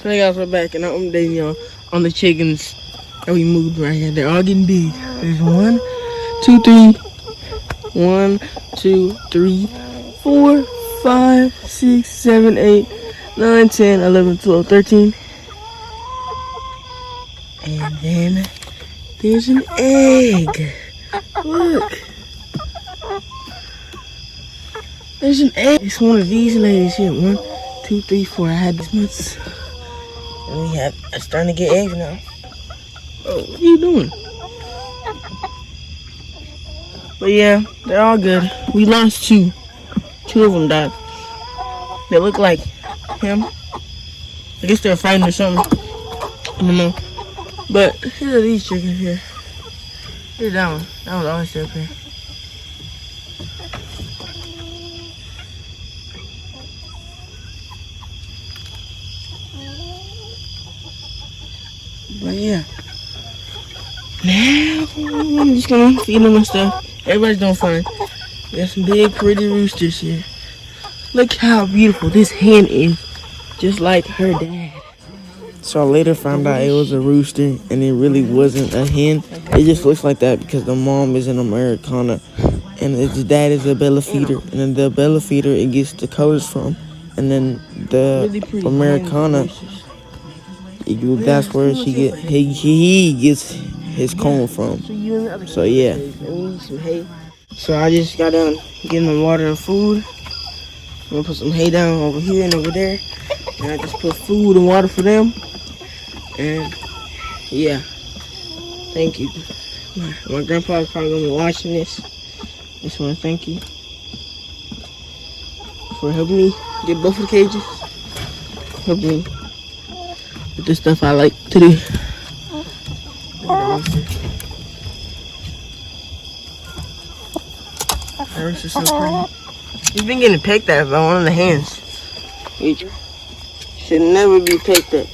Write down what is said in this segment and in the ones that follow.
So hey guys, we're back and I'm updating y'all on the chickens that we moved right here. They're all getting big. There's 1, 2, 3, 1, 2, 3, 4, 5, 6, 7, 8, 9, 10, 11, 12, 13. And then there's an egg. Look. There's an egg. It's one of these ladies here. 1, 2, 3, 4. I had these months. And we have, I'm starting to get eggs now. Oh, what are you doing? But yeah, they're all good. We lost 2. 2 of them died. They look like him. I guess they're fighting or something. I don't know. But here are these chickens here. Here's that one. That one's always still up here. But yeah. Now I'm just gonna feed them and stuff. Everybody's doing fine. We got some big pretty roosters here. Look how beautiful this hen is. Just like her dad. So I later found out it was a rooster and it really wasn't a hen. It just looks like that because the mom is an Americana and its dad is a Bella feeder. And then the Bella feeder it gets the colors from. And then the Americana, that's where he gets his comb from. So yeah. So I just got done getting them water and food. I'm gonna put some hay down over here and over there. And I just put food and water for them. And yeah, thank you. My grandpa's probably gonna be watching this. Just wanna thank you for helping me get both of the cages. Helping me with the stuff I like to do. That rooster's so pretty. He's been getting picked at by one of the hens. He should never be picked at.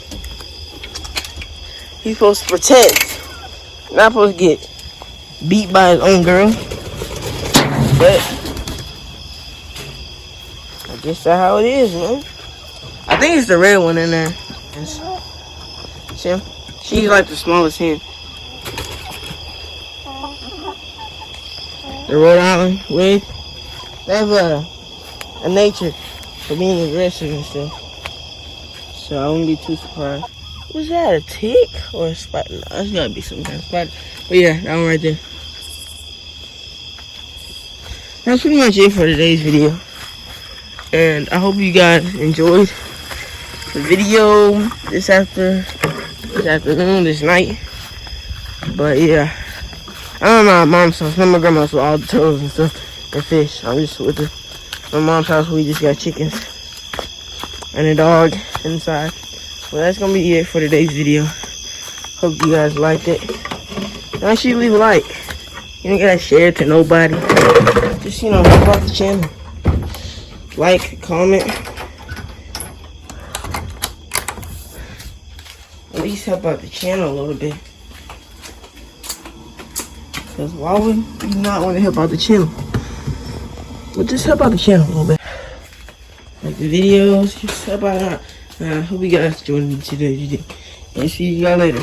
He's supposed to protect, not supposed to get beat by his own girl. But I guess that's how it is, man. I think it's the red one in there. See him? She's like the smallest hen. The Rhode Island red. They have a nature for being aggressive and stuff. So I wouldn't be too surprised. Was that a tick or a spider? No, it's gotta be some kind of spider. But yeah, that one right there. That's pretty much it for today's video. And I hope you guys enjoyed the video this afternoon, this night. But yeah, I'm at my mom's house, not my grandma's with all the turtles and stuff and fish. I'm just with my mom's house where we just got chickens and a dog inside. Well, that's gonna be it for today's video. Hope you guys liked it. Make sure you leave a like. You don't gotta share it to nobody. Just, help out the channel. Like, comment. At least help out the channel a little bit. Because why would you not want to help out the channel? But just help out the channel a little bit. Like the videos, just help out. I hope you guys joined me today's video. And see you guys later.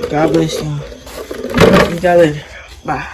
God bless y'all. See you guys later. Bye.